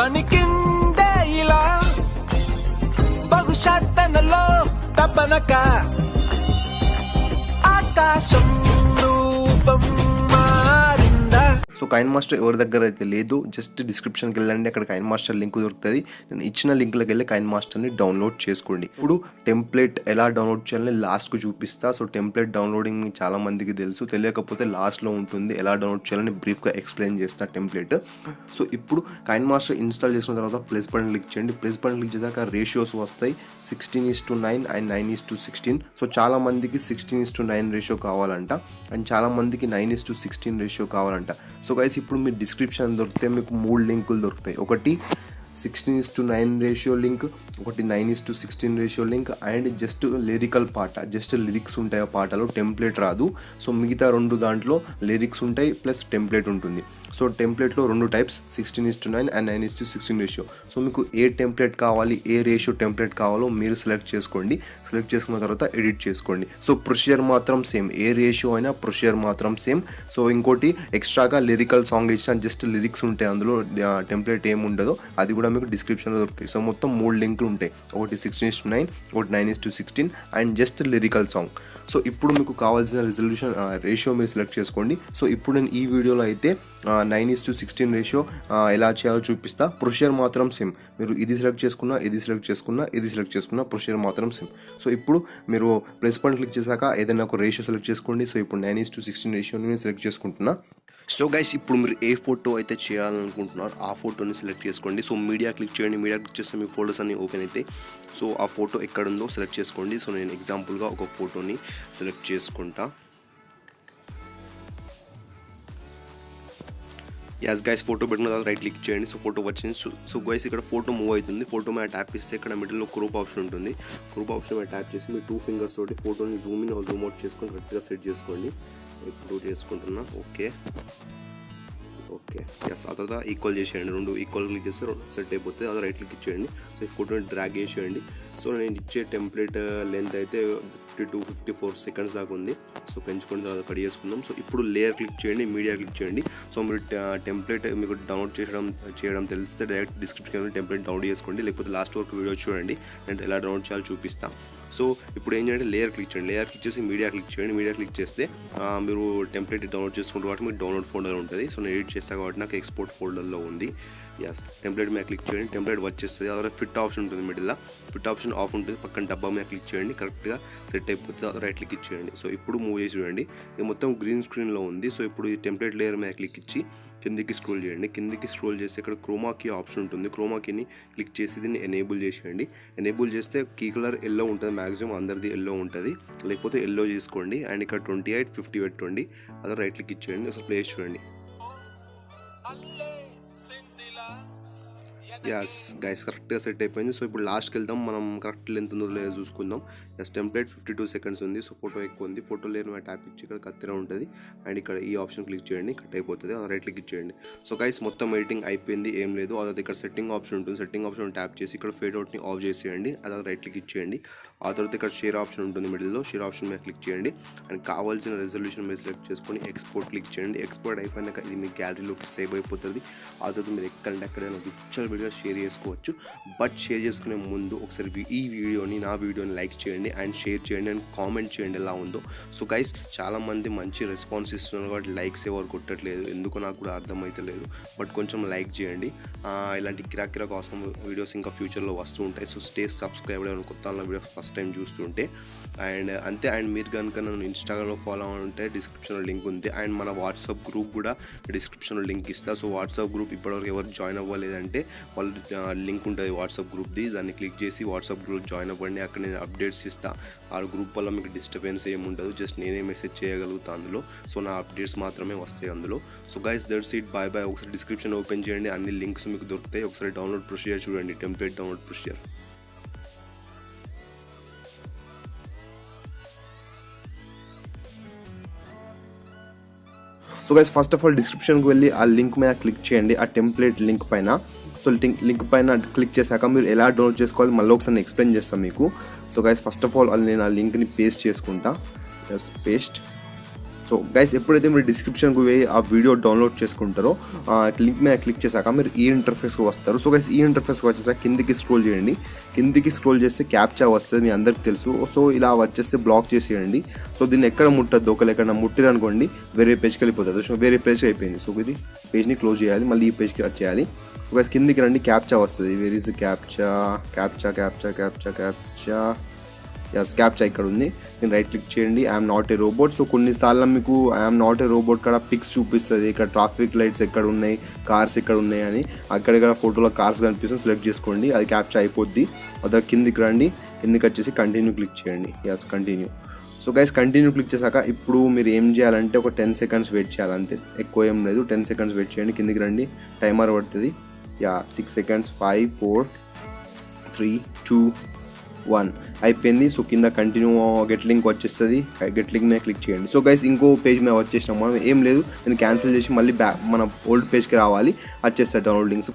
పనికిందే ఇలా బహుశా తనలో తపనక ఆకాశం రూపం మారిందా. సో కైన్మాస్టర్ ఎవరి దగ్గర అయితే లేదు జస్ట్ డిస్క్రిప్షన్కి వెళ్ళండి, అక్కడ కైన్మాస్టర్ లింక్ దొరుకుతుంది. నేను ఇచ్చిన లింక్లోకి వెళ్ళి కైన్మాస్టర్ని డౌన్లోడ్ చేసుకోండి. ఇప్పుడు టెంప్లెట్ ఎలా డౌన్లోడ్ చేయాలని లాస్ట్కు చూపిస్తా. సో టెంప్లెట్ డౌన్లోడింగ్ చాలా మందికి తెలుసు, తెలియకపోతే లాస్ట్లో ఉంటుంది ఎలా డౌన్లోడ్ చేయాలని బ్రీఫ్గా ఎక్స్ప్లెయిన్ చేస్తా టెంప్లెట్. సో ఇప్పుడు కైన్మాస్టర్ ఇన్స్టాల్ చేసిన తర్వాత ప్లస్ బటన్ క్లిక్ చేయండి. ప్లస్ బటన్ క్లిక్ చేశాక రేషియోస్ వస్తాయి 16:9 అండ్ 9:16. సో చాలా మందికి 16:9 రేషియో కావాలంట అండ్ చాలా మందికి 9:16 రేషియో కావాలంట. సో గైస్ ఇప్పుడు మీరు డిస్క్రిప్షన్ దొరికితే మీకు 3 లింకులు దొరుకుతాయి. ఒకటి 16:9 రేషియో లింక్, ఒకటి 9:16 ratio link and just lyrical పాట, జస్ట్ లిరిక్స్ ఉంటాయి ఆ పాటలో, టెంప్లెట్ రాదు. సో మిగతా 2 దాంట్లో లిరిక్స్ ఉంటాయి ప్లస్ టెంప్లెట్ ఉంటుంది. సో టెంప్లెట్లో 2 టైప్స్ 16:9 అండ్ 9:16 రేషియో. సో మీకు ఏ టెంప్లెట్ కావాలి, ఏ రేషియో టెంప్లెట్ కావాలో మీరు సెలెక్ట్ చేసుకోండి. సెలెక్ట్ చేసుకున్న తర్వాత ఎడిట్ చేసుకోండి. సో ప్రొసీజర్ మాత్రం సేమ్, ఏ రేషియో అయినా ప్రొసీజర్ మాత్రం సేమ్. సో ఇంకోటి ఎక్స్ట్రాగా లిరికల్ సాంగ్ ఇచ్చిన జస్ట్ లిరిక్స్ ఉంటాయి, అందులో టెంప్లెట్ ఏమి ఉండదో అది కూడా మీకు డిస్క్రిప్షన్లో దొరుకుతాయి. సో మొత్తం 3 లింకులు ఉంటాయి, ఒకటి 16:9, ఒకటి 9:16 and just lyrical song. So ఇప్పుడు మీకు కావాల్సిన రిజల్యూషన్ రేషియో మీరు సెలెక్ట్ చేసుకోండి. సో ఇప్పుడు నేను ఈ వీడియోలో అయితే 9:16 రేషియో ఎలా చేయాలో చూపిస్తా. ప్రొసీజర్ మాత్రం సేమ్, మీరు ఇది సెలెక్ట్ చేసుకున్నా, ఇది సెలెక్ట్ చేసుకున్నా, ఇది సెలెక్ట్ చేసుకున్నా ప్రొసీజర్ మాత్రం సేమ్. సో ఇప్పుడు మీరు ప్లస్ బటన్ క్లిక్ చేశాక ఏదైనా ఒక రేషియో సెలెక్ట్ చేసుకోండి. సో ఇప్పుడు 9:16 రేషియోని నేను సెలెక్ట్ చేసుకుంటున్నా. సో గైస్ ఇప్పుడు మీరు ఏ ఫోటో అయితే చేయాలనుకుంటున్నారో ఆ ఫోటోని సెలెక్ట్ చేసుకోండి. సో మీడియా క్లిక్ చేయండి. మీడియా క్లిక్ చేస్తే మీ ఫోటోస్ అన్ని ఓపెన్ అవుతాయి. సో ఆ ఫోటో ఎక్కడుందో సెలెక్ట్ చేసుకోండి. సో నేను ఎగ్జాంపుల్గా ఒక ఫోటోని సెలెక్ట్ చేసుకుంటా. యాస్ గైస్ ఫోటో పెట్టిన తర్వాత రైట్ క్లిక్ చేయండి. సో ఫోటో వచ్చింది. సో గైస్ ఇక్కడ ఫోటో మూవ్ అవుతుంది. ఫోటో మీద ట్యాప్ చేస్తే ఇక్కడ మిడిల్లో క్రోప్ ఆప్షన్ ఉంటుంది. క్రోప్ ఆప్షన్ మీద ట్యాప్ చేసి మీ 2 ఫింగర్స్ తోటి ఫోటోని జూమ్ ఇన్ జూమ్ అవుట్ చేసుకొని కరెక్ట్గా సెట్ చేసుకోండి. ఇప్పుడు చేసుకుంటున్నా. Okay yes. ఆ తర్వాత ఈక్వల్ చేసేయండి, 2 ఈక్వల్ క్లిక్ చేస్తే సెట్ అయిపోతుంది. అది రైట్ క్లిక్ ఇచ్చేయండి. సో ఈ ఫోటోని డ్రాగ్ చేసేయండి. సో నేను ఇచ్చే టెంప్లెట్ లెంత్ అయితే 52-54 సెకండ్స్ దాకా ఉంది. సో పెంచుకొని తర్వాత కట్ చేసుకుందాం. సో ఇప్పుడు లేయర్ క్లిక్ చేయండి, మీడియా క్లిక్ చేయండి. సో మీరు టెంప్లెట్ మీకు డౌన్లోడ్ చేయడం తెలిస్తే డైరెక్ట్ డిస్క్రిప్షన్లో టెంప్లెట్ డౌన్లోడ్ చేసుకోండి, లేకపోతే లాస్ట్ వరకు వీడియో చూడండి, నేను ఎలా డౌన్లోడ్ చేయాలో చూపిస్తాను. సో ఇప్పుడు ఏం చేయండి, లేయర్ క్లిక్ చేయండి. లేయర్ క్లిక్ చేసి మీడియా క్లిక్ చేయండి. మీడియా క్లిక్ చేస్తే మీరు టెంప్లెట్ డౌన్లోడ్ చేసుకుంటే కాబట్టి మీకు డౌన్లోడ్ ఫోల్డర్ ఉంటుంది. సో నేను ఎడిట్ చేస్తాను కాబట్టి నాకు ఎక్స్పోర్ట్ ఫోల్డర్లో ఉంది. ఎస్ టెంప్లెట్ మీద క్లిక్ చేయండి. టెంప్లెట్ వచ్చేస్తుంది. అదే ఫిట్ ఆప్షన్ ఉంటుంది, మిడిల్లో ఫిట్ ఆప్షన్ ఆఫ్ ఉంటుంది. పక్కన డబ్బా మీద క్లిక్ చేయండి, కరెక్ట్గా సెట్ అయిపోతుంది. అదే రైట్ క్లిక్ ఇచ్చేయండి. సో ఇప్పుడు మూవ్ చేసి చూడండి, ఇది మొత్తం గ్రీన్ స్క్రీన్లో ఉంది. సో ఇప్పుడు ఈ టెంప్లెట్ లేయర్ మీద క్లిక్ ఇచ్చి కిందికి స్క్రోల్ చేయండి. కిందికి స్క్రోల్ చేస్తే ఇక్కడ క్రోమాకీ ఆప్షన్ ఉంటుంది. క్రోమాకీని క్లిక్ చేసి దీన్ని ఎనేబుల్ చేసేయండి. ఎనేబుల్ చేస్తే కీ కలర్ ఎల్లో ఉంటుంది, మ్యాక్సిమం అందరిది ఎల్లో ఉంటుంది, లేకపోతే ఎల్లో చేసుకోండి. అండ్ ఇక్కడ 28, 50 పెట్టుకోండి. అదే రైట్ క్లిక్ ఇచ్చేయండి. అసలు ప్లేస్ చూడండి. యాస్ గైస్ కరెక్ట్గా సెట్ అయిపోయింది. సో ఇప్పుడు లాస్ట్కి వెళ్దాం, మనం కరెక్ట్ లెంత్ ఉందో లేదో చూసుకుందాం. ఎస్ టెంప్లెట్ 52 సెకండ్స్ ఉంది. సో ఫోటో ఎక్కువ ఉంది. ఫోటో లేని మీద ట్యాప్ ఇచ్చి ఇక్కడ కత్తిర ఉంటుంది అండ్ ఇక్కడ ఈ ఆప్షన్ క్లిక్ చేయండి, కట్ అయిపోతుంది. అది రైట్ క్లిక్ ఇచ్చేయండి. సో గైస్ మొత్తం ఎడిటింగ్ అయిపోయింది, ఏం లేదు. అదే ఇక్కడ సెట్టింగ్ ఆప్షన్ ఉంటుంది. సెట్టింగ్ ఆప్షన్ ట్యాప్ చేసి ఇక్కడ ఫేడ్ అవుట్ని ఆఫ్ చేసేయండి. అదే రైట్ క్లిక్ ఇచ్చేయండి. ఆ తర్వాత ఇక్కడ షేర్ ఆప్షన్ ఉంటుంది మిడిల్లో, షేర్ ఆప్షన్ మీద క్లిక్ చేయండి అండ్ కావాల్సిన రెజల్యూషన్ మీద సెలెక్ట్ చేసుకొని ఎక్స్పోర్ట్ క్లిక్ చేయండి. ఎక్స్పోర్ట్ అయిపోయినాక ఇది మీ గ్యాలరీలోకి సేవ్ అయిపోతుంది. ఆ తర్వాత మీరు ఎక్కడంటే ఎక్కడైనా విచ్చల్ వీడియో షేర్ చేసుకోవచ్చు. బట్ షేర్ చేసుకునే ముందు ఒకసారి ఈ వీడియోని, నా వీడియోని లైక్ చేయండి అండ్ షేర్ చేయండి అండ్ కామెంట్ చేయండి ఎలా ఉందో. సో గైస్ చాలామంది మంచి రెస్పాన్స్ ఇస్తున్నారు కాబట్టి లైక్స్ ఎవరు కొట్టట్లేదు, ఎందుకో నాకు కూడా అర్థమవుతలేదు. బట్ కొంచెం లైక్ చేయండి. ఇలాంటి కిరాక్ కోసం వీడియోస్ ఇంకా ఫ్యూచర్లో వస్తూ ఉంటాయి. సో స్టే సబ్స్క్రైబ్ అవ్వండి కొత్త వీడియోస్ ఫస్ట్ టైం చూస్తుంటే. అండ్ అంతే. అండ్ మీరు కనుక నన్ను ఇన్స్టాగ్రామ్లో ఫాలో అవ్వాలంటే డిస్క్రిప్షన్లో లింక్ ఉంది. అండ్ మన వాట్సాప్ గ్రూప్ కూడా డిస్క్రిప్షన్లో లింక్ ఇస్తా. సో వాట్సాప్ గ్రూప్ ఇప్పటివరకు ఎవరు జాయిన్ అవ్వలేదంటే వాళ్ళు లింక్ ఉంటుంది వాట్సాప్ గ్రూప్ది, దాన్ని క్లిక్ చేసి వాట్సాప్ గ్రూప్ జాయిన్ అవ్వండి. అక్కడ నేను అప్డేట్స్ ఇస్తాను. ఆ గ్రూప్ వల్ల మీకు డిస్టర్బెన్స్ ఏమి ఉండదు, జస్ట్ నేనే మెసేజ్ చేయగలుగుతాను అందులో. సో నా అప్డేట్స్ మాత్రమే వస్తాయి అందులో. So guys that's it, bye bye. ఒకసారి డిస్క్రిప్షన్ ఓపెన్ చేయండి, అన్ని లింక్స్ మీకు దొరుకుతాయి. ఒకసారి డౌన్లోడ్ ప్రొసీజర్ చూడండి, template download procedure. So guys first of all డిస్క్రిప్షన్కి వెళ్ళి ఆ లింక్ మీద క్లిక్ చేయండి, ఆ టెంప్లెట్ లింక్ పైన. సో లింక్ పైన క్లిక్ చేశాక మీరు ఎలా డౌన్లోడ్ చేసుకోవాలి మళ్ళీ ఒకసారి ఎక్స్ప్లెయిన్ చేస్తాను మీకు. So guys first of all నేను ఆ లింక్ని పేస్ట్ చేసుకుంటా. Just paste. సో గైస్ ఎప్పుడైతే మీరు డిస్క్రిప్షన్కి పోయి ఆ వీడియో డౌన్లోడ్ చేసుకుంటారో లింక్ మీద క్లిక్ చేశాక మీరు ఈ ఇంటర్ఫేస్కి వస్తారు. సో గైస్ ఈ ఇంటర్ఫేస్కి వచ్చేసాక కిందికి స్క్రోల్ చేయండి. కిందికి స్క్రోల్ చేస్తే క్యాప్చా వస్తుంది, మీ అందరికి తెలుసు. సో ఇలా వచ్చేస్తే బ్లాక్ చేసేయండి. సో దీన్ని ఎక్కడ ముట్టద్దు, ఒకళ్ళు ఎక్కడ ముట్టిరనుకోండి వేరే పేజ్కి వెళ్ళిపోతుంది. సో వేరే పేజ్కి అయిపోయింది. సో ఇది పేజ్ని క్లోజ్ చేయాలి, మళ్ళీ ఈ పేజ్కి వచ్చేయాలి. సో గైస్ కిందికి రండి, క్యాప్చా వస్తుంది. Where is captcha captcha captcha captcha captcha captcha ఇక్కడ ఉంది. నేను రైట్ క్లిక్ చేయండి, I'm not a robot. So కొన్నిసార్లు మీకు ఐఎమ్ నాట్ ఏ రోబోట్ కాడ పిక్స్ చూపిస్తుంది, ఇక్కడ ట్రాఫిక్ లైట్స్ ఎక్కడ ఉన్నాయి, కార్స్ ఎక్కడ ఉన్నాయి అని. అక్కడెక్కడ ఫోటోలో కార్స్ కనిపిస్తుంది, సెలెక్ట్ చేసుకోండి, అది క్యాప్చా అయిపోద్ది. అదే కిందికి రండి, కిందికి వచ్చేసి కంటిన్యూ క్లిక్ చేయండి. Continue. So guys continue click చేశాక ఇప్పుడు మీరు ఏం చేయాలంటే ఒక 10 సెకండ్స్ వెయిట్ చేయాలి, అంతే, ఎక్కువ ఏం లేదు. 10 సెకండ్స్ వెయిట్ చేయండి, కిందికి రండి, టైమర్ పడుతుంది. 6 సెకండ్స్, 5 4 3 2 1 అయిపోయింది. సో కింద కంటిన్యూ గెట్ లింక్ వచ్చేస్తుంది, గెట్ లింక్ మీద క్లిక్ చేయండి. సో గైస్ ఇంకో పేజ్ మీద వచ్చేసినాం మనం, ఏం లేదు, నేను క్యాన్సిల్ చేసి మళ్ళీ మన ఓల్డ్ పేజ్కి రావాలి, వచ్చేస్తుంది డౌన్లోడ్ లింక్స్.